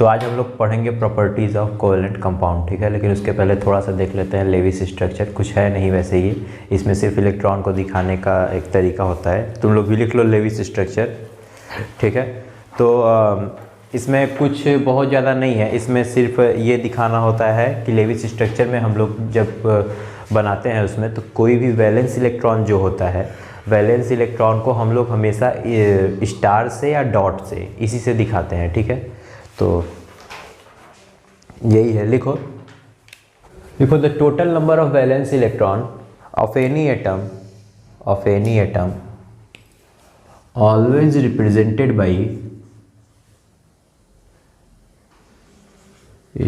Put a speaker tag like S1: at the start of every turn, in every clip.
S1: तो आज हम लोग पढ़ेंगे प्रॉपर्टीज़ ऑफ कोवेलेंट कंपाउंड, ठीक है। लेकिन उसके पहले थोड़ा सा देख लेते हैं लेविस स्ट्रक्चर। कुछ है नहीं वैसे ही, इसमें सिर्फ इलेक्ट्रॉन को दिखाने का एक तरीका होता है। तुम लोग भी लिख लो लेविस स्ट्रक्चर, ठीक है। तो इसमें कुछ बहुत ज़्यादा नहीं है, इसमें सिर्फ ये दिखाना होता है कि लेविस स्ट्रक्चर में हम लोग जब बनाते हैं उसमें, तो कोई भी वैलेंस इलेक्ट्रॉन जो होता है, वैलेंस इलेक्ट्रॉन को हम लोग हमेशा स्टार से या डॉट से, इसी से दिखाते हैं, ठीक है। तो यही है, लिखो the total number of valence electron of any atom always represented by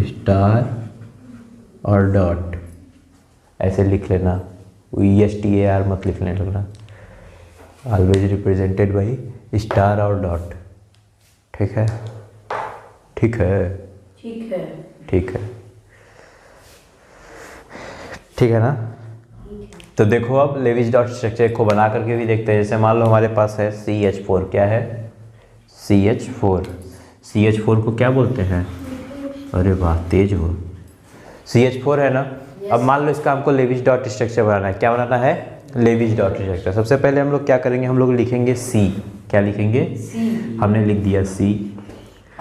S1: star और डॉट। ऐसे लिख लेना, ESTAR मत लिखने लगना, ऑलवेज रिप्रेजेंटेड बाई स्टार और डॉट, ठीक है। ठीक है,
S2: ठीक है,
S1: ठीक है, ठीक है ना। तो देखो अब लेविस डॉट स्ट्रक्चर को बना करके भी देखते हैं। जैसे मान लो हमारे पास है CH4, क्या है CH4 को क्या बोलते हैं? अरे वाह, तेज हो। CH4 है ना। अब मान लो इसका हमको लेविस डॉट स्ट्रक्चर बनाना है। क्या बनाना है? Lewis dot structure. सबसे पहले हम लोग क्या करेंगे, हम लोग लिखेंगे C। क्या लिखेंगे? C। हमने लिख दिया C।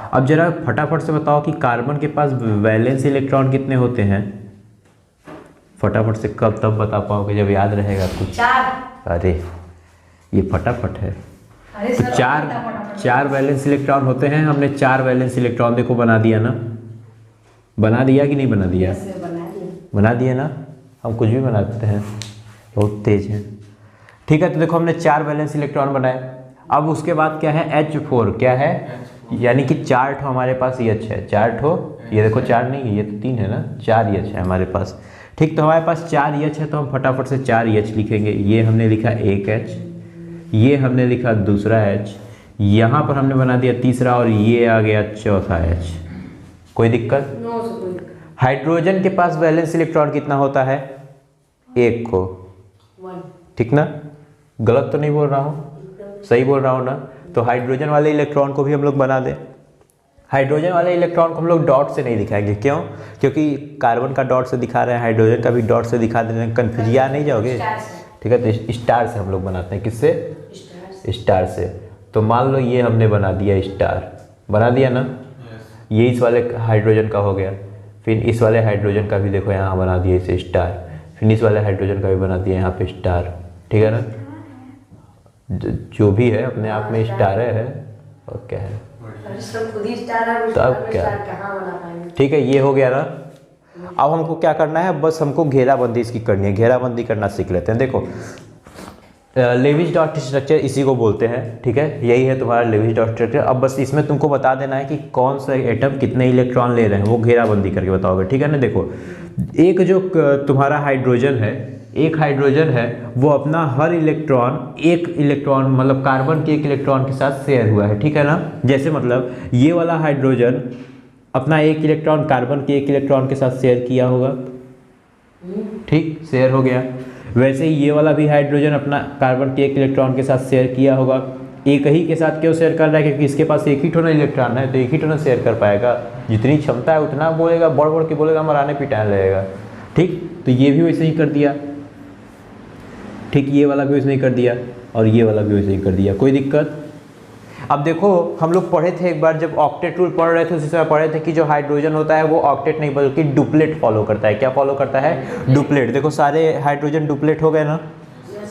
S1: अब जरा फटाफट से बताओ कि कार्बन के पास वैलेंस इलेक्ट्रॉन कितने होते हैं? फटाफट से कब तब बता पाओगे जब याद रहेगा कुछ।
S2: 4।
S1: अरे ये फटाफट है। तो चार वैलेंस इलेक्ट्रॉन होते हैं। हमने 4 वैलेंस इलेक्ट्रॉन देखो बना दिया ना। बना दिया कि नहीं बना दिया? बना दिया ना। हम कुछ भी बना देते हैं, बहुत तेज है, ठीक है। तो देखो हमने 4 वैलेंस इलेक्ट्रॉन बनाए। अब उसके बाद क्या है? H4। क्या है? यानी कि 4 ठो हमारे पास H है। 4 ठो, ये देखो 4 नहीं है, ये तो 3 है ना, 4 H है हमारे पास, ठीक। तो हमारे पास 4 H है, तो हम फटाफट से 4 H लिखेंगे। ये हमने लिखा एक H, ये हमने लिखा दूसरा H, यहाँ पर हमने बना दिया तीसरा, और ये आ गया चौथा H। कोई दिक्कत? हाइड्रोजन के पास वैलेंस इलेक्ट्रॉन कितना होता है? 1 को, ठीक ना। गलत तो नहीं बोल रहा हूँ, सही बोल रहा हूँ ना। तो हाइड्रोजन वाले इलेक्ट्रॉन को भी हम लोग बना दें। हाइड्रोजन वाले इलेक्ट्रॉन को हम लोग डॉट से नहीं दिखाएंगे। क्यों? क्योंकि कार्बन का डॉट से दिखा रहे हैं, हाइड्रोजन का भी डॉट से दिखा दे रहे हैं, कन्फ्यूजिया नहीं जाओगे, ठीक है। तो स्टार से हम लोग बनाते हैं। किससे? स्टार से। तो मान लो ये हमने बना दिया स्टार, बना दिया ना। ये इस वाले हाइड्रोजन का हो गया। फिर इस वाले हाइड्रोजन का भी देखो यहाँ बना दिया इसे स्टार। फिर इस वाले हाइड्रोजन का भी बना दिया यहाँ पे स्टार, ठीक है ना। जो भी है अपने आप में स्टार है, और क्या है तब क्या, ठीक है। ये हो गया ना। अब हमको क्या करना है, बस हमको घेराबंदी इसकी करनी है। घेराबंदी करना सीख लेते हैं। देखो लेविस डॉट स्ट्रक्चर इसी को बोलते हैं, ठीक है। यही है तुम्हारा लेविस डॉट स्ट्रक्चर। अब बस इसमें तुमको बता देना है कि कौन सा एटम कितने इलेक्ट्रॉन ले रहे हैं, वो घेराबंदी करके बताओगे, ठीक है ना। देखो एक जो तुम्हारा हाइड्रोजन है, एक हाइड्रोजन है, वो अपना हर एक इलेक्ट्रॉन मतलब कार्बन के एक इलेक्ट्रॉन के साथ शेयर हुआ है, ठीक है ना। जैसे मतलब ये वाला हाइड्रोजन अपना एक इलेक्ट्रॉन कार्बन के एक इलेक्ट्रॉन के साथ शेयर किया होगा, ठीक, शेयर हो गया। वैसे ही ये वाला भी हाइड्रोजन अपना कार्बन के एक इलेक्ट्रॉन के साथ शेयर किया होगा। एक ही के साथ क्यों शेयर कर रहा है? क्योंकि इसके पास एक ही ठो इलेक्ट्रॉन है, तो एक ही ठो शेयर कर पाएगा। जितनी क्षमता है उतना बोलेगा, बढ़ बढ़ के बोलेगा, मराने पिटाने लगेगा, ठीक। तो ये भी वैसे ही कर दिया, ठीक। ये वाला भी वैसे ही कर दिया, और ये वाला भी वैसे ही कर दिया। कोई दिक्कत? अब देखो हम लोग पढ़े थे एक बार, जब ऑक्टेट रूल पढ़ रहे थे उसी समय पढ़े थे कि जो हाइड्रोजन होता है वो ऑक्टेट नहीं बल्कि डुप्लेट फॉलो करता है। क्या फॉलो करता है? डुप्लेट। देखो सारे हाइड्रोजन डुप्लेट हो गए ना,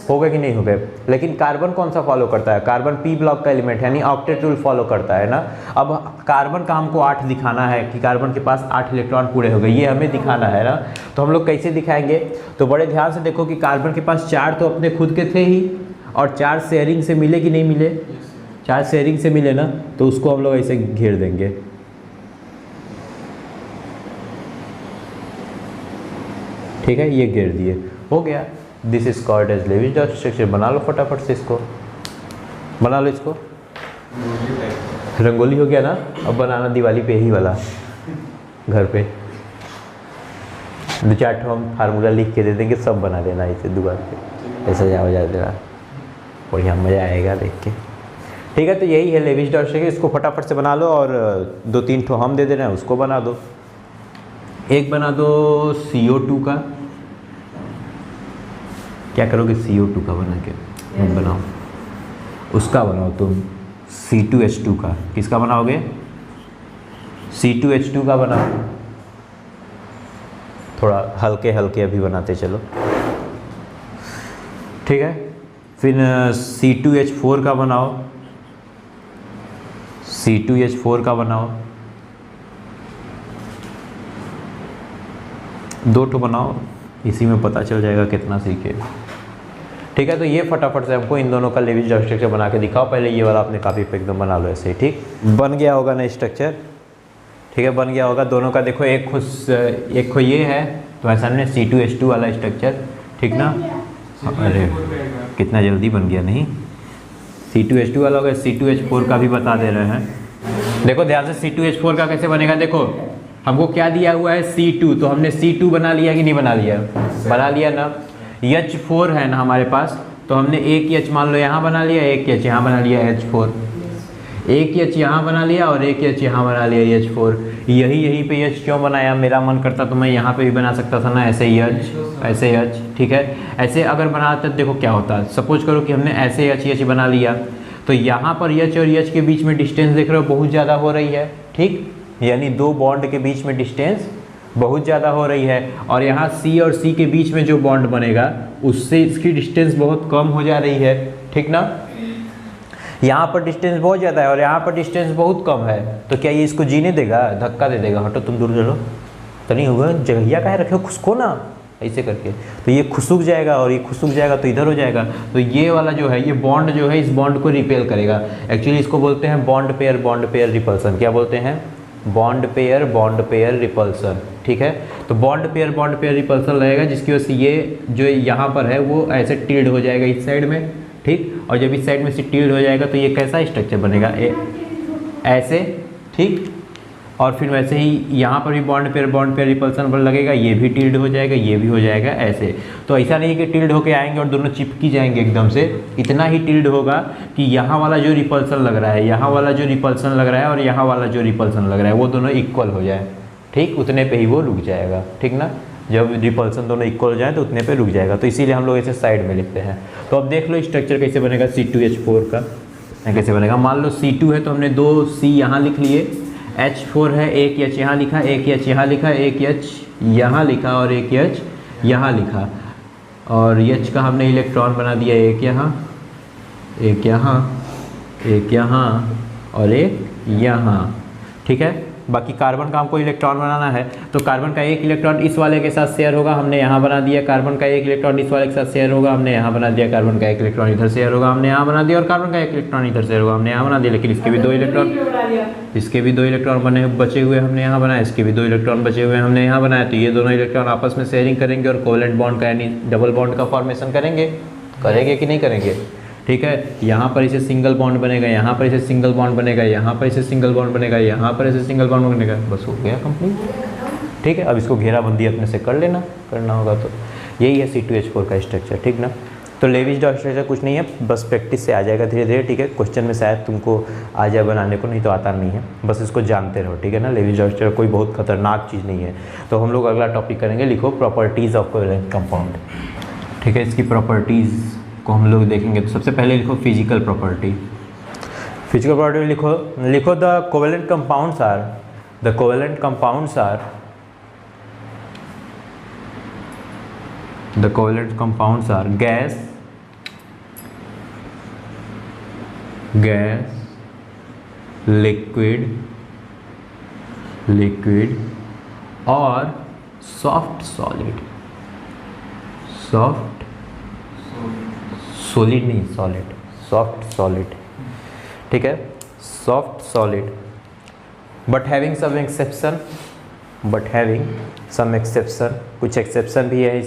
S1: हो गए कि नहीं हो गए। लेकिन कार्बन कौन सा फॉलो करता है? कार्बन P ब्लॉक का एलिमेंट है, यानी ऑक्टेट रूल फॉलो करता है ना। अब कार्बन का हमको 8 दिखाना है कि कार्बन के पास 8 इलेक्ट्रॉन पूरे हो गए, ये हमें दिखाना है ना। तो हम लोग कैसे दिखाएंगे? तो बड़े ध्यान से देखो कि कार्बन के पास 4 तो अपने खुद के थे ही, और 4 शेयरिंग से मिले कि नहीं मिले? 4 शेयरिंग से मिले ना, तो उसको हम लोग ऐसे घेर देंगे, ठीक है। ये घेर दिए, हो गया। This is called as Lewis dot structure. बना लो फटाफट से, इसको बना लो। इसको रंगोली हो गया ना। अब बनाना दिवाली पे ही वाला, घर पे 2-4 ठो हम फार्मूला लिख के दे देंगे, सब बना देना इसे दीवार पे, ऐसा जा हो जा देना, बढ़िया मज़ा आएगा देख के, ठीक है, तो यही है लेविस डॉट स्ट्रक्चर। इसको फटाफट से बना लो और 2-3 ठो हम दे दे रहे हैं, उसको बना दो। एक बना दो CO2 का। क्या करोगे CO2 का बना के? बनाओ, उसका बनाओ तुम C2H2 का। किसका बनाओगे? C2H2 का बनाओ। थोड़ा हल्के हल्के अभी बनाते चलो, ठीक है। फिर C2H4 का बनाओ, C2H4 का बनाओ। 2 ठो बनाओ, इसी में पता चल जाएगा कितना सीखे। ठीक है, तो ये फटाफट से हमको इन दोनों का लेविस डॉट स्ट्रक्चर बना के दिखाओ। पहले ये वाला अपने कापी पे एकदम बना लो ऐसे ही, ठीक। बन गया होगा ना स्ट्रक्चर? ठीक है, बन गया होगा। दोनों का देखो, एक खो ये है तो ऐसा हमने C2H2 वाला स्ट्रक्चर, ठीक ना। अरे कितना जल्दी बन गया, नहीं C2H2 वाला होगा। C2H4 का भी बता दे रहे हैं। देखो ध्यान से, C2H4 का कैसे बनेगा। देखो हमको क्या दिया हुआ है C2, तो हमने C2 बना लिया कि नहीं बना लिया? बना लिया ना। H4 है ना हमारे पास, तो हमने एक H मान लो यहाँ बना लिया, एक H यहाँ बना लिया H4, एक H यहाँ बना लिया और एक H यहाँ बना लिया H4। यहीं पे H क्यों बनाया? मेरा मन करता तो मैं यहाँ पे भी बना सकता था ना, ऐसे ही H, ऐसे H, ठीक है। ऐसे अगर बनाते तो देखो क्या होता। सपोज करो कि हमने ऐसे H बना लिया, तो यहाँ पर H और H के बीच में डिस्टेंस देख रहे हो बहुत ज़्यादा हो रही है, ठीक। यानी 2 बॉन्ड के बीच में डिस्टेंस बहुत ज़्यादा हो रही है, और यहाँ C और C के बीच में जो बॉन्ड बनेगा उससे इसकी डिस्टेंस बहुत कम हो जा रही है, ठीक ना। यहाँ पर डिस्टेंस बहुत ज़्यादा है और यहाँ पर डिस्टेंस बहुत कम है, तो क्या ये इसको जीने देगा? धक्का दे देगा। हटो तुम दूर चलो, तो नहीं होगा। जगहिया काहे रखे हो, खुसको ना ऐसे करके, तो ये खुसुक जाएगा और ये खुसुक जाएगा तो इधर हो जाएगा। तो ये वाला जो है, ये बॉन्ड जो है, इस बॉन्ड को रिपेल करेगा। एक्चुअली इसको बोलते हैं बॉन्ड पेयर रिपल्सन। क्या बोलते हैं? बॉन्ड पेयर रिपल्सन, ठीक है। तो बॉन्ड पेयर रिपल्सन रहेगा, जिसकी वजह से ये जो यहाँ पर है वो ऐसे टिल्ड हो जाएगा इस साइड में, ठीक। और जब इस साइड में से टिल्ड हो जाएगा तो ये कैसा स्ट्रक्चर बनेगा? ऐसे, ठीक। और फिर वैसे ही यहाँ पर भी बॉन्ड पेयर रिपल्सन पर लगेगा, ये भी टिल्ड हो जाएगा, ये भी हो जाएगा ऐसे। तो ऐसा नहीं कि टिल्ड होके आएंगे और दोनों चिपकी जाएंगे एकदम से। इतना ही टिल्ड होगा कि यहाँ वाला जो रिपल्सन लग रहा है, यहाँ वाला जो रिपल्सन लग रहा है और यहाँ वाला जो रिपल्सन लग रहा है, वो दोनों इक्वल हो जाए, ठीक। उतने पे ही वो रुक जाएगा, ठीक ना। जब रिपल्सन दोनों इक्वल हो जाए तो उतने पे रुक जाएगा। तो इसीलिए हम लोग ऐसे साइड में लिखते हैं। तो अब देख लो स्ट्रक्चर कैसे बनेगा C2H4 का। कैसे बनेगा? मान लो C2 है तो हमने 2 C यहाँ लिख लिए, H4 है, एक H यहाँ लिखा, एक H यहाँ लिखा, एक H यहाँ लिखा और एक H यहाँ लिखा। और H का हमने इलेक्ट्रॉन बना दिया, एक यहाँ, एक यहाँ, एक यहाँ और एक यहाँ, ठीक है। बाकी कार्बन का हमको इलेक्ट्रॉन बनाना है, तो कार्बन का एक इलेक्ट्रॉन इस वाले के साथ शेयर होगा, हमने यहाँ बना दिया। कार्बन का एक इलेक्ट्रॉन इस वाले के साथ शेयर होगा, हमने यहाँ बना दिया। कार्बन का एक इलेक्ट्रॉन इधर शेयर होगा, हमने यहाँ बना दिया। और कार्बन का एक इलेक्ट्रॉन इधर शेयर होगा, हमने यहाँ बना दिया। लेकिन इसके भी 2 इलेक्ट्रॉन, इसके भी 2 इलेक्ट्रॉन बचे हुए हमने यहाँ बनाया, इसके भी 2 इलेक्ट्रॉन बचे हुए हमने यहाँ बनाया। तो ये दोनों इलेक्ट्रॉन आपस में शेयरिंग करेंगे और कोवेलेंट बॉन्ड का यानी डबल बॉन्ड का फॉर्मेशन करेंगे कि नहीं करेंगे, ठीक है। यहाँ पर इसे सिंगल बॉन्ड बनेगा, यहाँ पर इसे सिंगल बॉन्ड बनेगा, यहाँ पर इसे सिंगल बॉन्ड बनेगा, यहाँ पर इसे सिंगल बॉन्ड बनेगा। बस हो गया कंप्लीट, ठीक है। अब इसको घेराबंदी अपने से कर लेना, करना होगा तो। यही है C2H4 का स्ट्रक्चर, ठीक ना। तो लेविस डॉट स्ट्रक्चर कुछ नहीं है, बस प्रैक्टिस से आ जाएगा धीरे धीरे, ठीक है। क्वेश्चन में शायद तुमको आ जाए बनाने को, नहीं तो आता नहीं है, बस इसको जानते रहो, ठीक है ना। लेविस डॉट स्ट्रक्चर कोई बहुत खतरनाक चीज़ नहीं है। तो हम लोग अगला टॉपिक करेंगे, लिखो प्रॉपर्टीज़ ऑफ कोवेलेंट कंपाउंड, ठीक है। इसकी प्रॉपर्टीज़ को हम लोग देखेंगे। तो सबसे पहले लिखो फिजिकल प्रॉपर्टी। फिजिकल प्रॉपर्टी लिखो the covalent compounds are gas, liquid और सॉफ्ट सॉलिड। सॉलिड नहीं, सॉफ्ट सॉलिड, ठीक है। Soft solid but having some exception, कुछ एक्सेप्शन भी है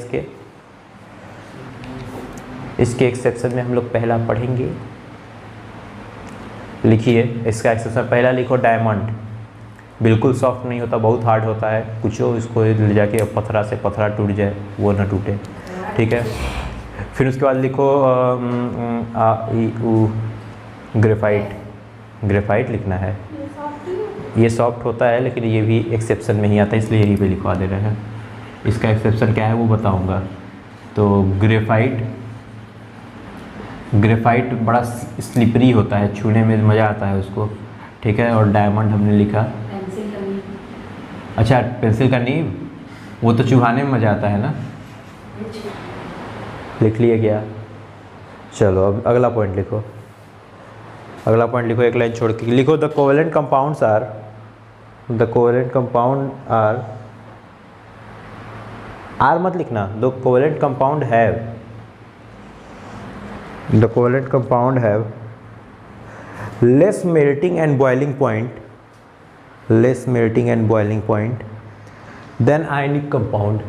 S1: इसके एक्सेप्शन में हम लोग पहला पढ़ेंगे। लिखिए इसका एक्सेप्शन। पहला लिखो डायमंड, बिल्कुल सॉफ्ट नहीं होता, बहुत हार्ड होता है। कुछ हो इसको ले जाके पत्थरा से पत्थरा टूट जाए, वो ना टूटे, ठीक है। फिर उसके बाद लिखो ग्रेफाइट लिखना है। ये सॉफ्ट होता है लेकिन ये भी एक्सेप्शन में ही आता है, इसलिए यही पे लिखवा दे रहे हैं। इसका एक्सेप्शन क्या है वो बताऊंगा। तो ग्रेफाइट बड़ा स्लिपरी होता है, छूने में मज़ा आता है उसको, ठीक है। और डायमंड हमने लिखा, अच्छा पेंसिल का नीब, वो तो चुभाने में मज़ा आता है ना। लिख लिया क्या? चलो अब अगला पॉइंट लिखो। अगला पॉइंट लिखो, एक लाइन छोड़ के लिखो। द कोवेलेंट कंपाउंड्स आर मत लिखना। The covalent compound have less melting and boiling point than ionic compound.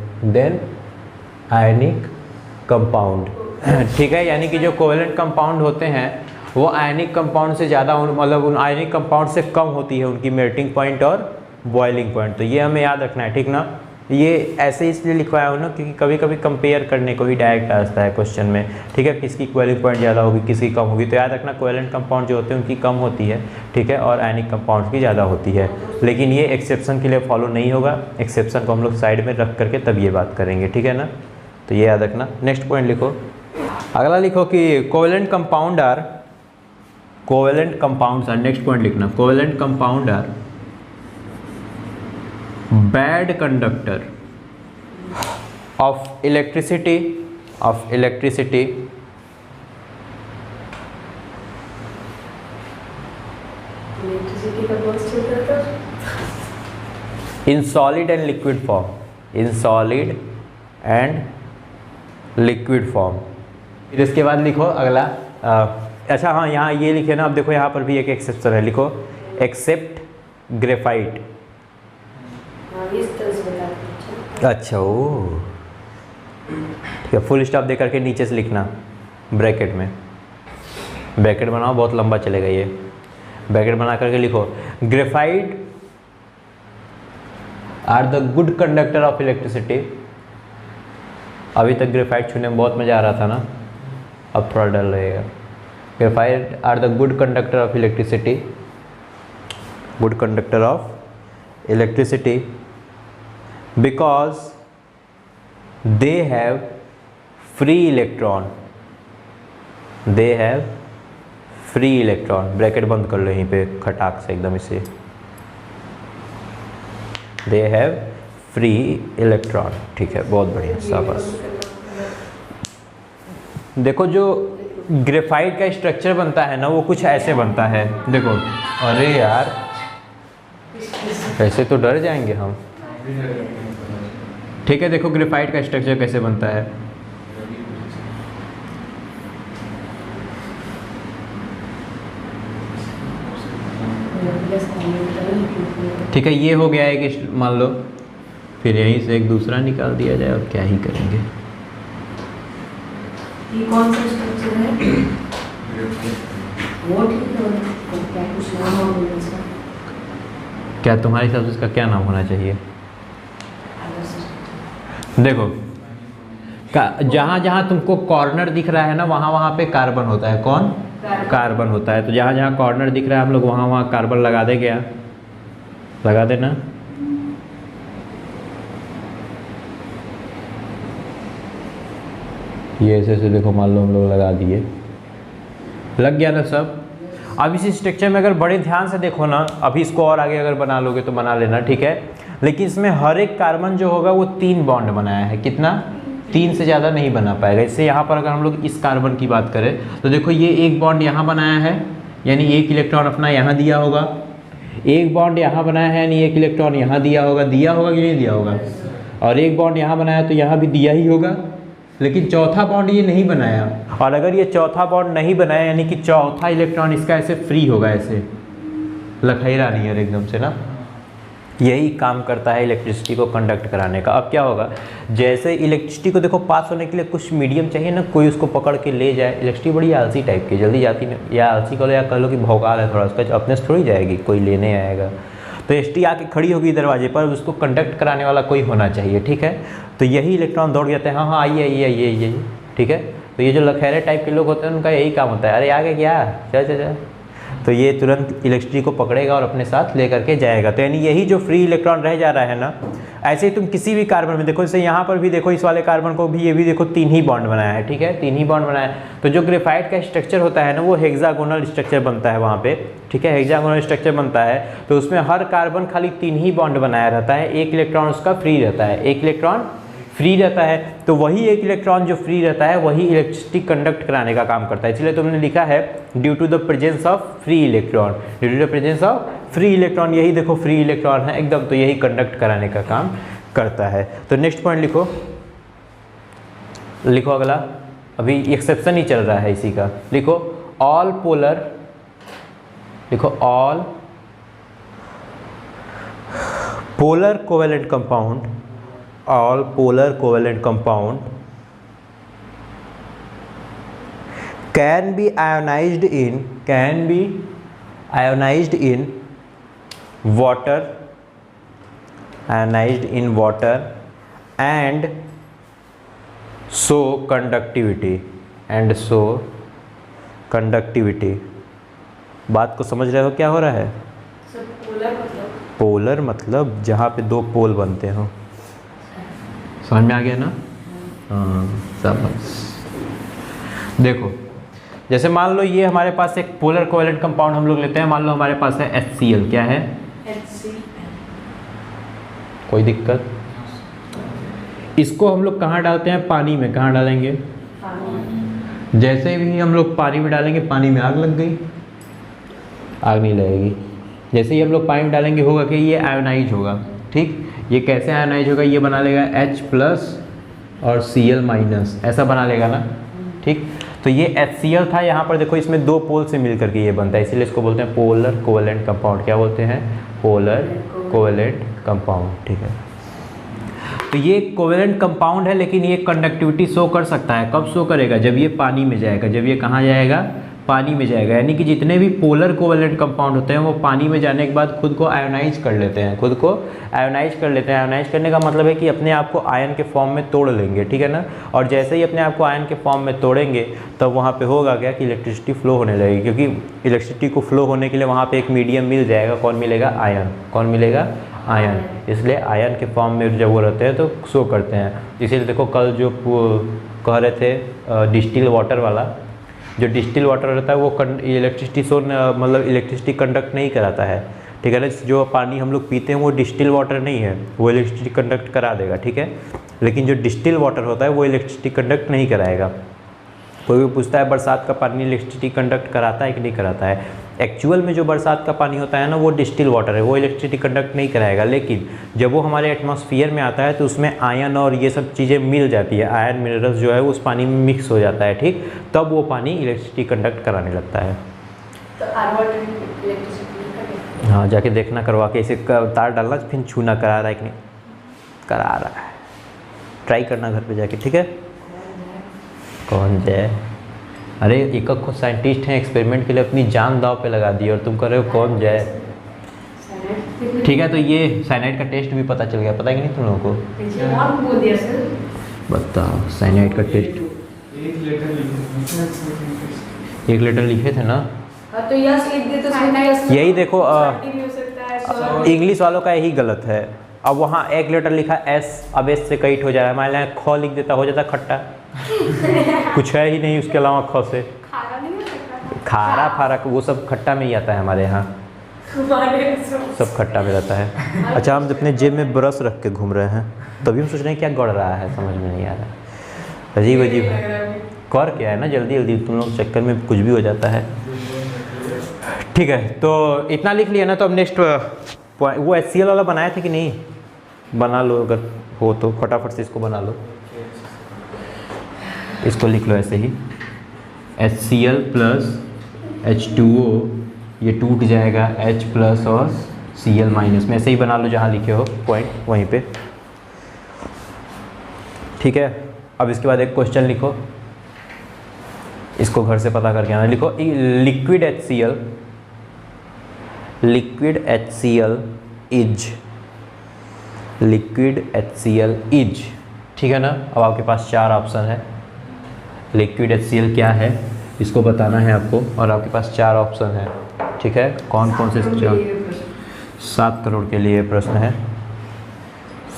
S1: ठीक है, यानी कि जो कोवेलेंट कंपाउंड होते हैं वो आयनिक कंपाउंड से ज़्यादा, मतलब उन आयनिक कंपाउंड से कम होती है उनकी मेल्टिंग पॉइंट और बॉइलिंग पॉइंट। तो ये हमें याद रखना है, ठीक ना। ये ऐसे इसलिए लिखवाया हूँ ना क्योंकि कभी कभी कंपेयर करने को ही डायरेक्ट आता है क्वेश्चन में, ठीक है। किसकी बॉइलिंग पॉइंट ज़्यादा होगी, किसकी कम होगी। तो याद रखना कोवेलेंट कंपाउंड जो होते हैं उनकी कम होती है, ठीक है, और आयनिक कंपाउंड की ज़्यादा होती है। लेकिन ये एक्सेप्शन के लिए फॉलो नहीं होगा, एक्सेप्शन को हम लोग साइड में रख करके तब ये बात करेंगे, ठीक है ना। तो ये याद रखना। नेक्स्ट पॉइंट लिखो। अगला लिखो कि covalent compound are, next point लिखना, covalent compound are bad conductor of electricity in solid and liquid form। फिर इसके बाद लिखो अगला, अच्छा हाँ यहाँ ये लिखे ना। अब देखो यहाँ पर भी एक एक्सेप्शन है, लिखो एक्सेप्ट ग्रेफाइट। अच्छा ओ ठीक है, फुल स्टॉप दे करके नीचे से लिखना ब्रैकेट में, ब्रैकेट बनाओ, बहुत लंबा चलेगा ये। ब्रैकेट बना करके लिखो graphite are the good conductor of electricity. अभी तक ग्रेफाइट छूने में बहुत मज़ा आ रहा था ना, अब थोड़ा डर लगेगा। Graphite are the good conductor of electricity because they have free electron। ब्रैकेट बंद कर लो यहीं पे खटाक से एकदम इसे। they have free electron, ठीक है, बहुत बढ़िया, शाबाश। देखो जो ग्रेफाइट का स्ट्रक्चर बनता है ना वो कुछ ऐसे बनता है, देखो। अरे यार ऐसे तो डर जाएंगे हम, ठीक है। देखो ग्रेफाइट का स्ट्रक्चर कैसे बनता है, ठीक है। ये हो गया है कि मान लो, फिर यहीं से एक दूसरा निकाल दिया जाए, और क्या ही करेंगे।
S2: ये कौन सा स्ट्रक्चर है? वो ठीक है, क्या कुछ नाम होगा इसका?
S1: क्या तुम्हारे हिसाब से इसका क्या नाम होना चाहिए? देखो जहाँ जहाँ तुमको कॉर्नर दिख रहा है ना वहाँ वहाँ पे कार्बन होता है। कौन? कार्बन होता है। तो जहाँ जहाँ कॉर्नर दिख रहा है हम लोग वहाँ वहाँ कार्बन लगा दे, क्या लगा देना। ये ऐसे ऐसे देखो, मान लो हम लोग लगा दिए, लग गया ना सब। अब इस स्ट्रक्चर में अगर बड़े ध्यान से देखो ना, अभी इसको और आगे अगर बना लोगे तो बना लेना, ठीक है। लेकिन इसमें हर एक कार्बन जो होगा वो 3 बॉन्ड बनाया है। कितना? 3 से ज़्यादा नहीं बना पाएगा। इससे यहाँ पर अगर हम लोग इस कार्बन की बात करें तो देखो ये एक बॉन्ड यहाँ बनाया है, यानी एक इलेक्ट्रॉन अपना यहाँ दिया होगा। एक बॉन्ड यहाँ बनाया है, यानी एक इलेक्ट्रॉन यहाँ दिया होगा कि नहीं दिया होगा। और एक बॉन्ड यहाँ बनाया तो यहाँ भी दिया ही होगा। लेकिन चौथा बॉन्ड ये नहीं बनाया, और अगर ये चौथा बॉन्ड नहीं बनाया यानी कि चौथा इलेक्ट्रॉन इसका ऐसे फ्री होगा, ऐसे लखेरा नहीं है एकदम से ना। यही काम करता है इलेक्ट्रिसिटी को कंडक्ट कराने का। अब क्या होगा, जैसे इलेक्ट्रिसिटी को देखो पास होने के लिए कुछ मीडियम चाहिए ना, कोई उसको पकड़ के ले जाए। इलेक्ट्रिसिटी बड़ी आलसी टाइप की, जल्दी जाती नहीं, या आलसी कह लो या कह लो कि भौकाल है थोड़ा, उसका अपने से थोड़ी जाएगी, कोई लेने आएगा। तो एसटी आके खड़ी होगी दरवाजे पर, उसको कंडक्ट कराने वाला कोई होना चाहिए, ठीक है। तो यही इलेक्ट्रॉन दौड़ जाते हैं, हाँ आइए, ठीक है। तो ये जो लखेरे टाइप के लोग होते हैं उनका यही काम होता है, अरे आगे क्या, चल तो ये तुरंत इलेक्ट्रिसिटी को पकड़ेगा और अपने साथ लेकर के जाएगा। तो यानी यही जो फ्री इलेक्ट्रॉन रह जा रहा है ना, ऐसे ही तुम किसी भी कार्बन में देखो, जैसे यहाँ पर भी देखो, इस वाले कार्बन को भी, ये भी देखो 3 ही बॉन्ड बनाया है, ठीक है, 3 ही बॉन्ड बनाया है। तो जो ग्रेफाइट का स्ट्रक्चर होता है ना, वो हेक्सागोनल स्ट्रक्चर बनता है वहाँ पे, ठीक है, हेक्सागोनल स्ट्रक्चर बनता है। तो उसमें हर कार्बन खाली 3 ही बॉन्ड बनाया रहता है, 1 इलेक्ट्रॉन उसका फ्री रहता है, 1 इलेक्ट्रॉन फ्री रहता है। तो वही 1 इलेक्ट्रॉन जो फ्री रहता है वही इलेक्ट्रिसिटी कंडक्ट कराने का काम करता है। इसलिए तुमने लिखा है due to the presence of free electron, due to the presence of free electron, यही देखो फ्री इलेक्ट्रॉन है एकदम, तो यही कंडक्ट कराने का काम करता है। तो नेक्स्ट पॉइंट लिखो, लिखो अगला, अभी एक्सेप्शन ही चल रहा है इसी का, लिखो ऑल पोलर, लिखो all polar covalent compound, all polar covalent compound can be ionized in water, and show conductivity, बात को समझ रहे हो क्या हो रहा है? पोलर मतलब जहाँ पे 2 पोल बनते हो, समझ में आ गया ना? हाँ, सब देखो, जैसे मान लो ये हमारे पास एक पोलर कोवेलेंट कंपाउंड हम लोग लेते हैं, मान लो हमारे पास है HCl, क्या है? कोई दिक्कत? इसको हम लोग कहाँ डालते हैं? पानी में। कहाँ डालेंगे? पानी। जैसे भी हम लोग पानी में डालेंगे, पानी में आग लग गई, आग नहीं लगेगी। जैसे ही हम लोग पानी में डालेंगे होगा कि ये आयोनाइज होगा, ठीक। ये कैसे आयोनाइज होगा? ये बना लेगा H+ और Cl-, ऐसा बना लेगा ना, ठीक। तो ये HCl था, यहाँ पर देखो इसमें 2 पोल से मिल करके ये बनता है, इसीलिए इसको बोलते हैं पोलर कोवेलेंट कंपाउंड। क्या बोलते हैं? पोलर कोवेलेंट कंपाउंड, ठीक है। तो ये कोवेलेंट कंपाउंड है, लेकिन ये कंडक्टिविटी शो कर सकता है। कब शो करेगा? जब ये पानी में जाएगा। जब ये कहाँ जाएगा? पानी में जाएगा। यानी कि जितने भी पोलर कोवेलेंट कंपाउंड होते हैं वो पानी में जाने के बाद खुद को आयोनाइज कर लेते हैं, खुद को आयोनाइज कर लेते हैं। आयोनाइज करने का मतलब है कि अपने आप को आयन के फॉर्म में तोड़ लेंगे, ठीक है ना। और जैसे ही अपने आप को आयन के फॉर्म में तोड़ेंगे तब वहाँ पे होगा क्या कि इलेक्ट्रिसिटी फ्लो होने लगेगी, क्योंकि इलेक्ट्रिसिटी को फ्लो होने के लिए वहाँ पर एक मीडियम मिल जाएगा। कौन मिलेगा? आयन। कौन मिलेगा? आयन। इसलिए आयन के फॉर्म में जब वो रहते हैं तो शो करते हैं। इसीलिए देखो कल जो कह रहे थे डिस्टिल वाटर वाला, जो डिस्टिल वाटर रहता है वो इलेक्ट्रिसिटी शो मतलब इलेक्ट्रिसिटी कंडक्ट नहीं कराता है, ठीक है ना। जो पानी हम लोग पीते हैं वो डिस्टिल वाटर नहीं है, वो इलेक्ट्रिसिटी कंडक्ट करा देगा, ठीक है। लेकिन जो डिस्टिल वाटर होता है वो इलेक्ट्रिसिटी कंडक्ट नहीं कराएगा। कोई भी पूछता है बरसात का पानी इलेक्ट्रिसिटी कंडक्ट कराता है कि नहीं कराता है? एक्चुअल में जो बरसात का पानी होता है ना वो डिस्टिल वाटर है, वो इलेक्ट्रिसिटी कंडक्ट नहीं कराएगा। लेकिन जब वो हमारे एटमॉस्फेयर में आता है तो उसमें आयन और ये सब चीज़ें मिल जाती है, आयन मिनरल्स जो है उस पानी में मिक्स हो जाता है, ठीक। तब वो पानी इलेक्ट्रिसिटी कंडक्ट कराने लगता है।
S2: तो इलेक्ट्रिसिटी,
S1: हाँ, जाके देखना, करवा के इसे तार डालना, फिर छूना, करा रहा है कि नहीं करा रहा है, ट्राई करना घर पे जाके, ठीक है। कौन जय? अरे एक खुद साइंटिस्ट हैं, एक्सपेरिमेंट के लिए अपनी जान दाव पे लगा दी और तुम कर रहे हो कौन जय? ठीक है, तो ये साइनाइड का टेस्ट भी पता चल गया, पता है कि नहीं तुम लोगों को?
S2: बोल दिया सर।
S1: बताओ, साइनाइड का टेस्ट 1 लीटर लिखे थे ना।
S2: तो यस लिख दे तो
S1: यही देखो
S2: भी हो सकता है,
S1: इंग्लिश वालों का यही गलत है। अब वहाँ 1 लीटर लिखा एस, अब एस से कई हो जा रहा है, मान लिया ख लिख देता, हो जाता खट्टा। कुछ है ही नहीं उसके अलावा ख से।
S2: खारा नहीं हो सकता,
S1: खारा फारा वो सब खट्टा में ही आता है हमारे यहाँ, सब खट्टा में रहता है। अच्छा, हम अपने जेब में ब्रश रख के घूम रहे हैं, तभी हम सोच रहे हैं क्या गड़ रहा है, समझ में नहीं आ रहा। अजीब अजीब है, कर क्या है ना, जल्दी जल्दी तुम लोग चक्कर में कुछ भी हो जाता है। ठीक है, तो इतना लिख लिया ना। तो अब नेक्स्ट वो HCl वाला बनाए थे कि नहीं? बना लो, अगर हो तो फटाफट से इसको बना लो। इसको लिख लो ऐसे ही, HCl प्लस H2O, ये टूट जाएगा H प्लस और Cl माइनस में, ऐसे ही बना लो जहाँ लिखे हो पॉइंट वहीं पे। ठीक है, अब इसके बाद एक क्वेश्चन लिखो, इसको घर से पता करके आना। लिखो लिक्विड HCl इज, ठीक है ना। अब आपके पास 4 ऑप्शन है, लिक्विड HCl क्या है इसको बताना है आपको, और आपके पास 4 ऑप्शन है। ठीक है, कौन कौन से 7 करोड़ के लिए प्रश्न है।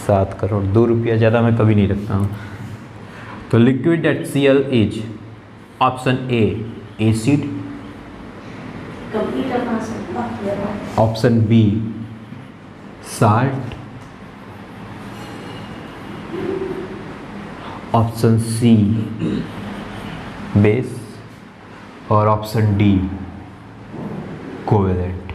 S1: 7 करोड़, 2 रुपया ज़्यादा मैं कभी नहीं रखता हूँ। तो liquid HCl is option A acid, option B salt, option C base और ऑप्शन डी कोवेलेंट।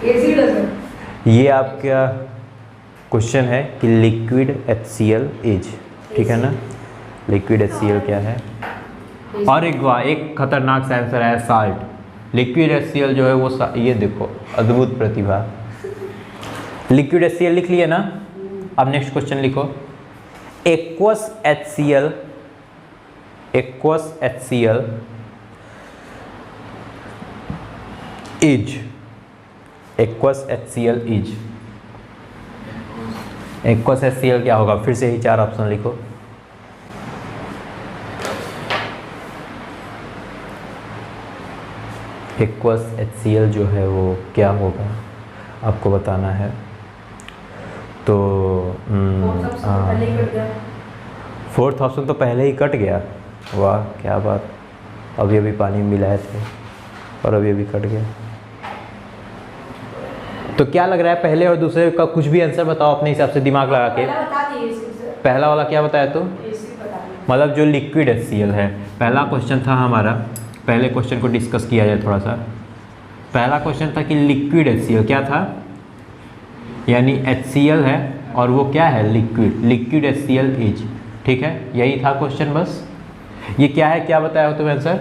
S2: एसिड है सर।
S1: ये आपका क्वेश्चन है कि लिक्विड HCl इज, ठीक है ना, लिक्विड HCl क्या है। और एक खतरनाक सा आंसर है साल्ट। लिक्विड HCl जो है वो ये देखो अद्भुत प्रतिभा, लिक्विड HCl लिख लिए ना। अब नेक्स्ट क्वेश्चन लिखो, aqueous HCl is, aqueous HCl is, aqueous HCl क्या होगा। फिर से ही 4 ऑप्शन लिखो। एक्वस HCl जो है वो क्या होगा आपको बताना है। तो 4th ऑप्शन तो पहले ही कट गया। वाह क्या बात, अभी अभी पानी में मिलाए थे और अभी अभी कट गया। तो क्या लग रहा है, पहले और दूसरे का कुछ भी आंसर बताओ अपने हिसाब से दिमाग लगा के। पहला वाला क्या बताया तो, मतलब जो लिक्विड HCl है। पहला क्वेश्चन था हमारा, पहले क्वेश्चन को डिस्कस किया जाए थोड़ा सा। पहला क्वेश्चन था कि लिक्विड HCl क्या था, यानी HCl है और वो क्या है लिक्विड, लिक्विड HCl इज, ठीक है, यही था क्वेश्चन बस। ये क्या है, क्या बताया हो तुम आंसर,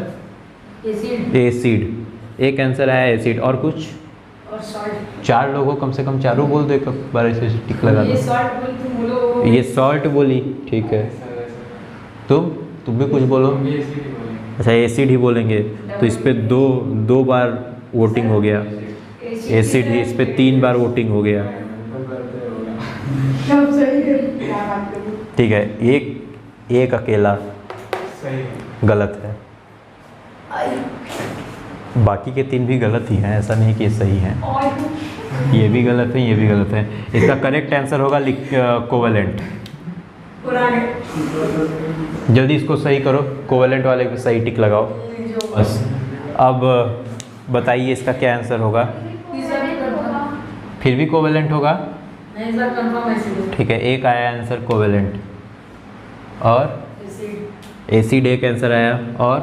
S1: एसिड। एक आंसर आया एसिड, और कुछ,
S2: और सॉल्ट।
S1: 4 लोग हो, कम से कम चारों बोल दो एक बार, ऐसे टिक लगा
S2: ये
S1: दो।
S2: सॉल्ट बोली तुम बोलो।
S1: ये सॉल्ट बोली, ठीक है। तुम भी कुछ बोलो। अच्छा एसिड ही बोलेंगे, तो इस पर दो बार वोटिंग हो गया, एसिड ही। इस पर 3 बार वोटिंग हो गया,
S2: सब सही है। क्या बात करूं?
S1: ठीक है। एक अकेला गलत है, बाकी के 3 भी गलत ही हैं, ऐसा नहीं कि सही हैं। ये भी गलत है, ये भी गलत है। इसका करेक्ट आंसर होगा कोवेलेंट। जल्दी इसको सही करो, कोवेलेंट वाले पे सही टिक लगाओ बस। अब बताइए इसका क्या आंसर होगा। फिर भी कोवेलेंट होगा,
S2: नहीं सर कंफर्म है।
S1: ठीक है। एक आया आंसर कोवेलेंट, और एसिड एक आंसर आया, और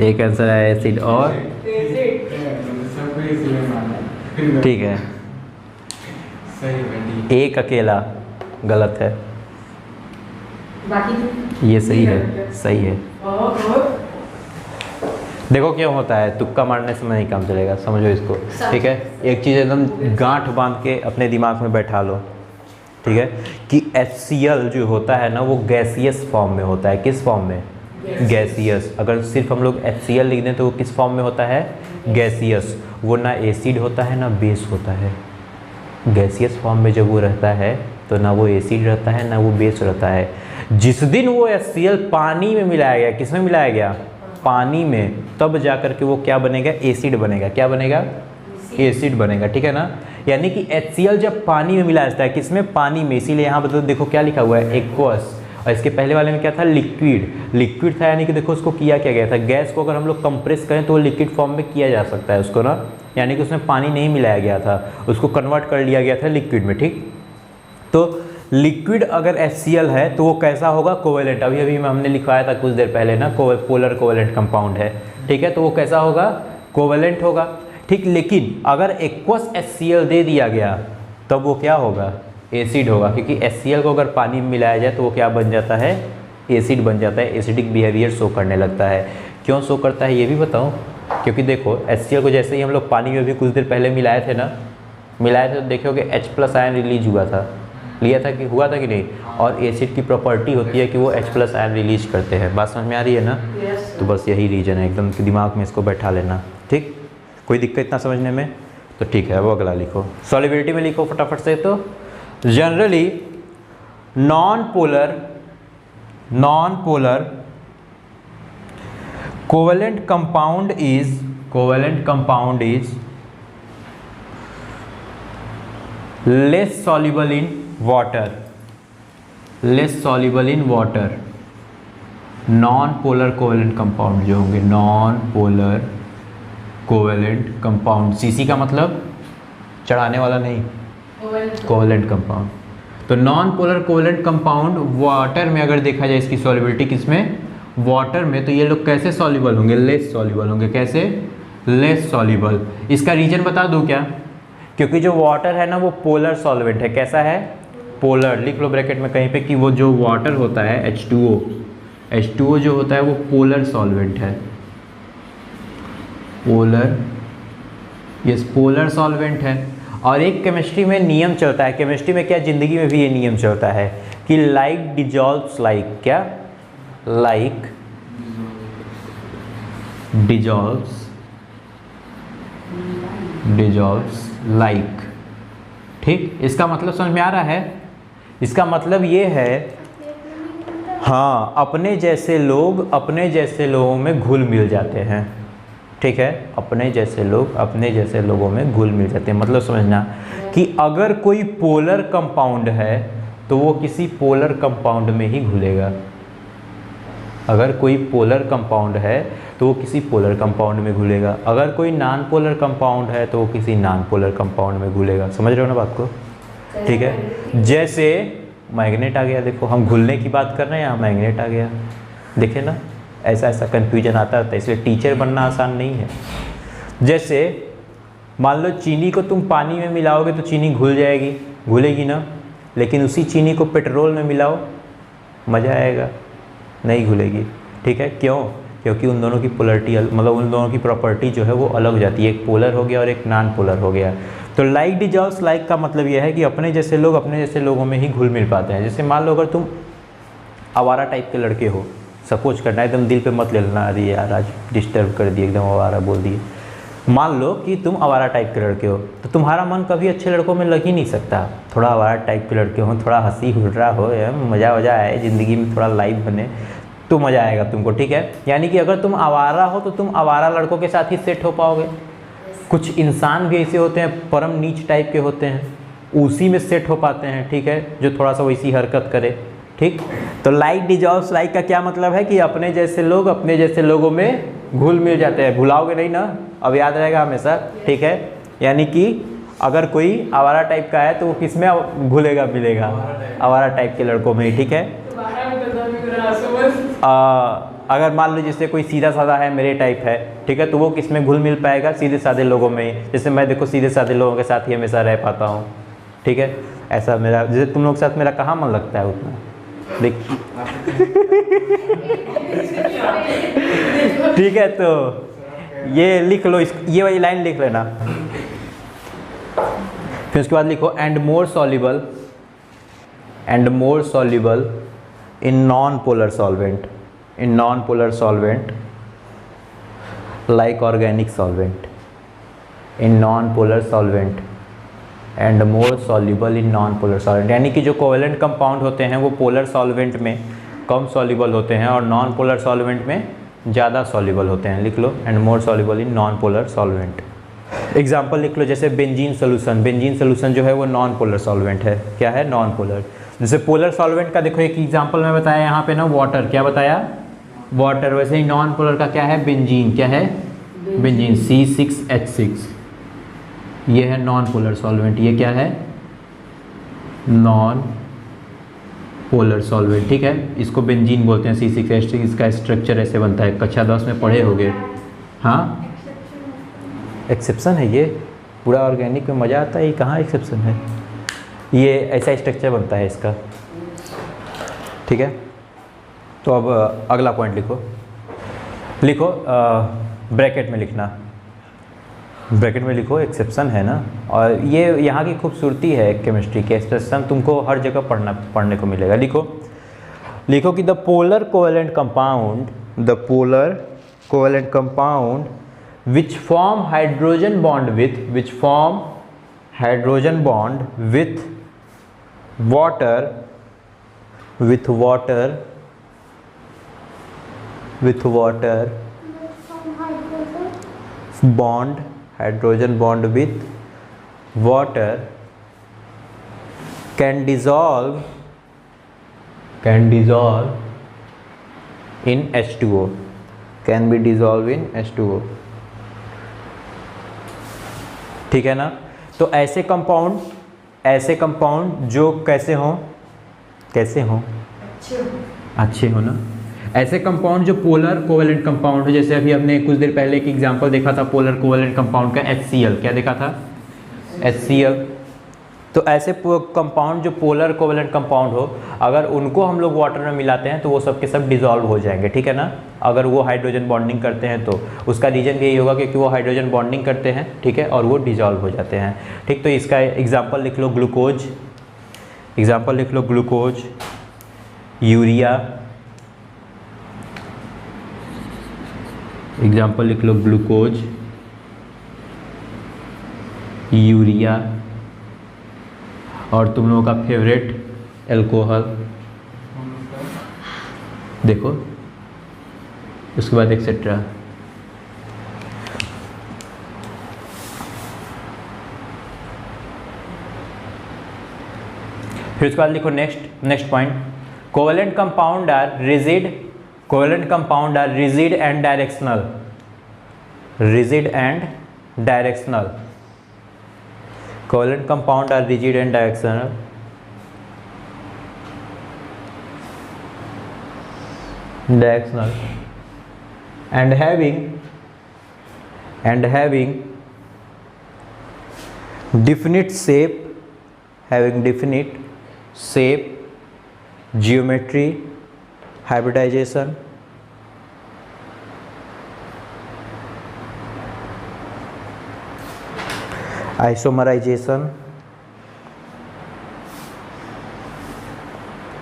S1: एक आंसर आया एसिड, और ठीक है। एक अकेला गलत है,
S2: बाकी
S1: ये सही है, सही है। देखो क्यों होता है, तुक्का मारने से नहीं काम चलेगा, समझो इसको, ठीक है। एक चीज़ एकदम गांठ बांध के अपने दिमाग में बैठा लो, ठीक है, कि HCl जो होता है ना वो गैसियस फॉर्म में होता है। किस फॉर्म में, गैसियस। अगर सिर्फ हम लोग HCl लिख दें तो वो किस फॉर्म में होता है, गैसियस। वो ना एसिड होता है ना बेस होता है। गैसियस फॉर्म में जब वो रहता है तो ना वो एसिड रहता है ना वो बेस रहता है। जिस दिन वो HCl पानी में मिलाया गया, किस में मिलाया गया, पानी में, तब जाकर के वो क्या बनेगा, एसिड बनेगा। क्या बनेगा, एसिड बनेगा, ठीक है ना। यानी कि HCl जब पानी में मिलाया जाता है, किसमें, पानी में। इसीलिए यहाँ पर तो देखो क्या लिखा हुआ है, एक्वस। और इसके पहले वाले में क्या था, लिक्विड था। यानी कि देखो उसको किया क्या गया था, गैस को अगर हम लोग कंप्रेस करें तो वो लिक्विड फॉर्म में किया जा सकता है उसको ना, यानी कि उसमें पानी नहीं मिलाया गया था, उसको कन्वर्ट कर लिया गया था लिक्विड में, ठीक। तो लिक्विड अगर HCl है तो वो कैसा होगा, कोवेलेंट। अभी अभी हमने लिखवाया था कुछ देर पहले ना, पोलर कोवेलेंट कंपाउंड है, ठीक है। तो वो कैसा होगा, कोवेलेंट होगा, ठीक। लेकिन अगर एक्वस HCl दे दिया गया तब वो क्या होगा, एसिड होगा, क्योंकि HCl को अगर पानी में मिलाया जाए तो वो क्या बन जाता है, एसिड बन जाता है। एसिडिक बिहेवियर शो करने लगता है। क्यों शो करता है ये भी बताऊँ, क्योंकि देखो HCl को जैसे ही हम लोग पानी में भी कुछ देर पहले मिलाए थे तो देखोगे H+ आयन रिलीज हुआ था, लिया था कि हुआ था कि नहीं। और एसिड की प्रॉपर्टी होती है कि वो H+ आयन रिलीज करते हैं। बात समझ में आ रही है ना। तो बस यही रीजन है, एकदम दिमाग में इसको बैठा लेना, ठीक। कोई दिक्कत इतना समझने में, तो ठीक है। वो अगला लिखो, सॉल्युबिलिटी में लिखो फटाफट से। तो generally non polar covalent compound is less soluble in water, non polar covalent compound जो होंगे, non polar covalent compound, CC का मतलब चढ़ाने वाला नहीं, कोवेलेंट कंपाउंड। तो non polar covalent compound water में अगर देखा जाए इसकी सॉल्युबिलिटी किसमें, वाटर में, तो ये लोग कैसे सॉल्युबल होंगे, लेस सॉल्युबल होंगे। कैसे? Less soluble. इसका रीजन बता दूं क्या? क्योंकि जो वाटर है ना वो पोलर सॉल्वेंट है। कैसा है? पोलर। लिख लो ब्रैकेट में कहीं पे कि वो जो वाटर होता है H2O जो होता है वो पोलर सॉल्वेंट है। पोलर सॉल्वेंट है। और एक केमिस्ट्री में नियम चलता है, केमिस्ट्री में क्या, जिंदगी में भी ये नियम चलता है कि लाइक डिजॉल्व्स लाइक, क्या? Like dissolves like. ठीक, इसका मतलब समझ में आ रहा है? इसका मतलब ये है, हाँ, अपने जैसे लोगों में घुल मिल जाते हैं। ठीक है, अपने जैसे लोगों में घुल मिल जाते हैं। मतलब समझना कि अगर कोई पोलर कंपाउंड है तो वो किसी पोलर कंपाउंड में ही घुलेगा। अगर कोई पोलर कंपाउंड है तो वो किसी पोलर कंपाउंड में घुलेगा। अगर कोई नॉन पोलर कंपाउंड है तो वो किसी नॉन पोलर कंपाउंड में घुलेगा। समझ रहे हो ना बात को? ठीक है, जैसे मैग्नेट आ गया, देखो हम घुलने की बात कर रहे हैं, यहाँ मैग्नेट आ गया। देखे ना, ऐसा कन्फ्यूजन आता है, इसलिए टीचर बनना आसान नहीं है। जैसे मान लो चीनी को तुम पानी में मिलाओगे तो चीनी घुलेगी ना, लेकिन उसी चीनी को पेट्रोल में मिलाओ, मज़ा आएगा? नहीं घुलेगी। ठीक है, क्यों? क्योंकि उन दोनों की पोलरिटी, मतलब उन दोनों की प्रॉपर्टी जो है वो अलग हो जाती है, एक पोलर हो गया और एक नॉन पोलर हो गया। तो लाइक डिजॉल्व्स लाइक का मतलब यह है कि अपने जैसे लोगों में ही घुल मिल पाते हैं। जैसे मान लो अगर तुम आवारा टाइप के लड़के हो, सपोज करना, एकदम दिल पे मत ले लेना, अरे यार आज डिस्टर्ब कर दिए, एकदम आवारा बोल दिए। मान लो कि तुम आवारा टाइप के लड़के हो, तो तुम्हारा मन कभी अच्छे लड़कों में लग ही नहीं सकता। थोड़ा आवारा टाइप के लड़के हो, थोड़ा हंसी हुर्रा हो, मज़ा आए ज़िंदगी में, थोड़ा लाइफ बने तो मज़ा आएगा तुमको। ठीक है, यानी कि अगर तुम आवारा हो तो तुम आवारा लड़कों के साथ ही सेट हो पाओगे। कुछ इंसान भी ऐसे होते हैं, परम नीच टाइप के होते हैं, उसी में सेट हो पाते हैं। ठीक है, जो थोड़ा सा वैसी हरकत करे। ठीक, तो लाइक डिजॉल्व्स लाइक का क्या मतलब है कि अपने जैसे लोगों में घुल मिल जाते हैं। भुलाओगे नहीं ना, अब याद रहेगा हमेशा। ठीक है, यानी कि अगर कोई आवारा टाइप का है तो वो किस में घुलेगा मिलेगा? आवारा टाइप के लड़कों में ही। ठीक है, अगर मान लो जैसे कोई सीधा साधा है, मेरे टाइप है, ठीक है, तो वो किस में घुल मिल पाएगा? सीधे साधे लोगों में ही। जैसे मैं देखो सीधे साधे लोगों के साथ ही हमेशा रह पाता हूँ। ठीक है, ऐसा मेरा, जैसे तुम लोग के साथ मेरा कहाँ मन लगता है उतना, देख। ठीक है, तो ये लिख लो, ये वाली लाइन लिख लेना। फिर उसके बाद लिखो and more soluble in non polar solvent like organic solvent, in non polar solvent and more soluble in non polar solvent. यानी कि जो कोवेलेंट कंपाउंड होते हैं वो पोलर सॉल्वेंट में कम सॉल्युबल होते हैं और नॉन पोलर सॉल्वेंट में ज़्यादा सॉल्युबल होते हैं। लिख लो and more soluble in non polar solvent. Example लिख लो, जैसे बेंजीन सोल्यूशन जो है वो नॉन पोलर सॉल्वेंट है। क्या है? Non polar. जैसे पोलर सॉल्वेंट का देखो एक एग्जाम्पल मैं बताया यहाँ पे ना, वाटर। क्या बताया? वाटर। वैसे ही नॉन पोलर का क्या है? बेंजीन। क्या है? Benzene, C6H6। ये है नॉन पोलर सॉल्वेंट। ये क्या है? Non polar solvent. ठीक है, इसको बेंजीन बोलते हैं, C6H6। इसका स्ट्रक्चर ऐसे बनता है, कक्षा 10 में पढ़े होगे। हाँ, एक्सेप्शन है ये, पूरा ऑर्गेनिक में मज़ा आता है, ये कहाँ एक्सेप्शन है? ये ऐसा स्ट्रक्चर बनता है इसका। ठीक है, तो अब अगला पॉइंट लिखो ब्रैकेट में लिखना, ब्रैकेट में लिखो एक्सेप्शन है ना। और ये यहाँ की खूबसूरती है केमिस्ट्री के, एक्सेप्शन तुमको हर जगह पढ़ने को मिलेगा। लिखो कि the polar covalent compound which form hydrogen bond with water bond, hydrogen bond with water can dissolve in H2O, can be dissolved in H2O। ठीक है ना। तो ऐसे कंपाउंड जो कैसे हों अच्छे हो ना। ऐसे कंपाउंड जो पोलर कोवेलेंट कंपाउंड हो, जैसे अभी हमने कुछ देर पहले एक एग्जांपल देखा था पोलर कोवेलेंट कंपाउंड का, HCl। क्या देखा था? HCl। तो ऐसे कंपाउंड जो पोलर कोवेलेंट कंपाउंड हो, अगर उनको हम लोग वाटर में मिलाते हैं तो वो सब के सब डिजॉल्व हो जाएंगे। ठीक है ना। अगर वो हाइड्रोजन बॉन्डिंग करते हैं तो उसका रीजन यही होगा क्योंकि वो हाइड्रोजन बॉन्डिंग करते हैं, ठीक है, और वो डिजॉल्व हो जाते हैं। ठीक, तो इसका एग्जाम्पल लिख लो ग्लूकोज, एग्जाम्पल लिख लो ग्लूकोज, यूरिया, एग्जाम्पल लिख लो ग्लूकोज, यूरिया, और तुम लोगों का फेवरेट एल्कोहल देखो, उसके बाद एक्सेट्रा। फिर उसके बाद लिखो next point, covalent compound are rigid and directional, covalent compound are rigid and directional, and having definite shape, geometry, hybridization, isomerisation,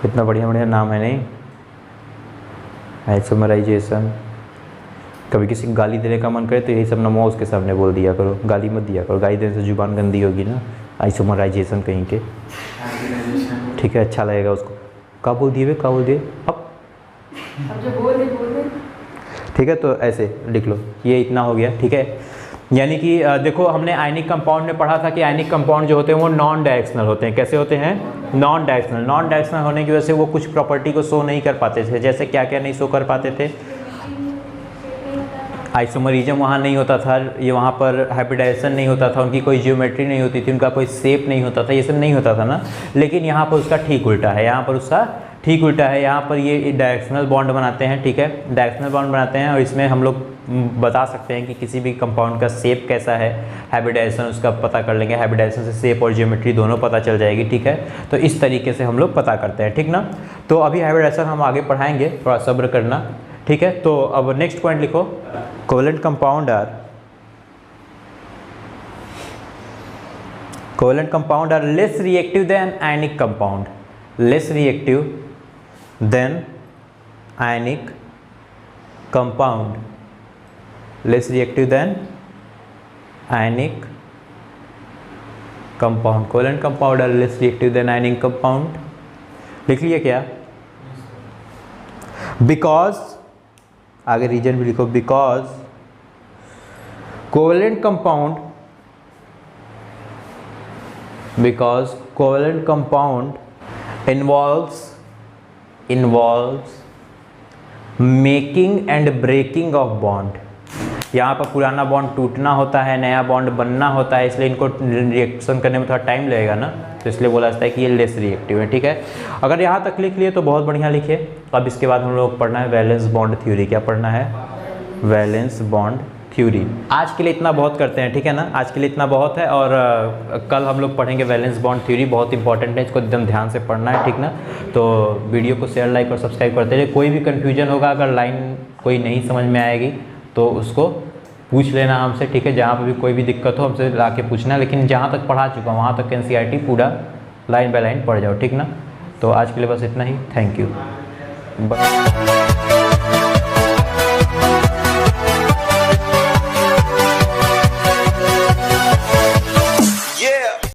S1: इतना बढ़िया नाम है नहीं, आइसोमराइजेशन। कभी किसी को गाली देने का मन करे तो यही सब नमो उसके सामने बोल दिया करो, गाली मत दिया करो, गाली देने से जुबान गंदी होगी ना। आइसोमराइजेशन कहीं के, ठीक है, अच्छा लगेगा उसको। क्या बोल दिए अब जो बोल दे। ठीक है, तो ऐसे लिख लो, ये इतना हो गया। ठीक है, यानी कि देखो हमने आयनिक कंपाउंड में पढ़ा था कि आयनिक कंपाउंड जो होते हैं वो नॉन डायरेक्शनल होते हैं। कैसे होते हैं? नॉन डायरेक्शनल होने की वजह से वो कुछ प्रॉपर्टी को शो नहीं कर पाते थे। जैसे क्या नहीं शो कर पाते थे? आइसोमरिज्म वहाँ नहीं होता था, ये वहाँ पर हाइब्रिडाइजेशन नहीं होता था, उनकी कोई जियोमेट्री नहीं होती थी, उनका कोई शेप नहीं होता था, ये सब नहीं होता था ना। लेकिन यहाँ पर उसका ठीक उल्टा है, यहाँ पर ये डायरेक्शनल बॉन्ड बनाते हैं। ठीक है, डायरेक्शनल बॉन्ड बनाते हैं और इसमें हम लोग बता सकते हैं कि किसी भी कंपाउंड का शेप कैसा है, हाइब्रिडाइजेशन उसका पता कर लेंगे, हाइब्रिडाइजेशन से शेप और जियोमेट्री दोनों पता चल जाएगी। ठीक है, तो इस तरीके से हम लोग पता करते हैं। ठीक ना। तो अभी हाइब्रिडाइजेशन हम आगे पढ़ाएंगे, थोड़ा सब्र करना। ठीक है, तो अब नेक्स्ट पॉइंट लिखो, covalent compound are less reactive than ionic compound, less reactive than ionic compound, less reactive than ionic compound. Covalent compound are less reactive than ionic compound. लिख लिया क्या? बिकॉज, आगे रीजन भी लिखो, because covalent compound involves making and breaking of bond. यहाँ पर पुराना bond टूटना होता है, नया बॉन्ड बनना होता है, इसलिए इनको रिएक्शन करने में थोड़ा टाइम लगेगा ना, तो इसलिए बोला जाता है कि ये लेस रिएक्टिव है। ठीक है, अगर यहाँ तक लिख लिए तो बहुत बढ़िया लिखिए। अब इसके बाद हम लोग पढ़ना है वैलेंस बॉन्ड थ्योरी। क्या पढ़ना है? Valence bond theory. आज के लिए इतना बहुत करते हैं, ठीक है ना, आज के लिए इतना बहुत है। और कल हम लोग पढ़ेंगे वैलेंस बॉन्ड थ्योरी, बहुत इंपॉर्टेंट है, इसको एकदम ध्यान से पढ़ना है, ठीक ना। तो वीडियो को शेयर, लाइक और सब्सक्राइब करते रहिए। कोई भी कन्फ्यूजन होगा, अगर लाइन कोई नहीं समझ में आएगी तो उसको पूछ लेना हमसे, ठीक है। जहाँ पर भी कोई भी दिक्कत हो हमसे ला के पूछना, लेकिन जहाँ तक पढ़ा चुका हूँ वहाँ तक NCERT पूरा लाइन बाय लाइन पढ़ जाओ, ठीक ना। तो आज के लिए बस इतना ही, थैंक यू।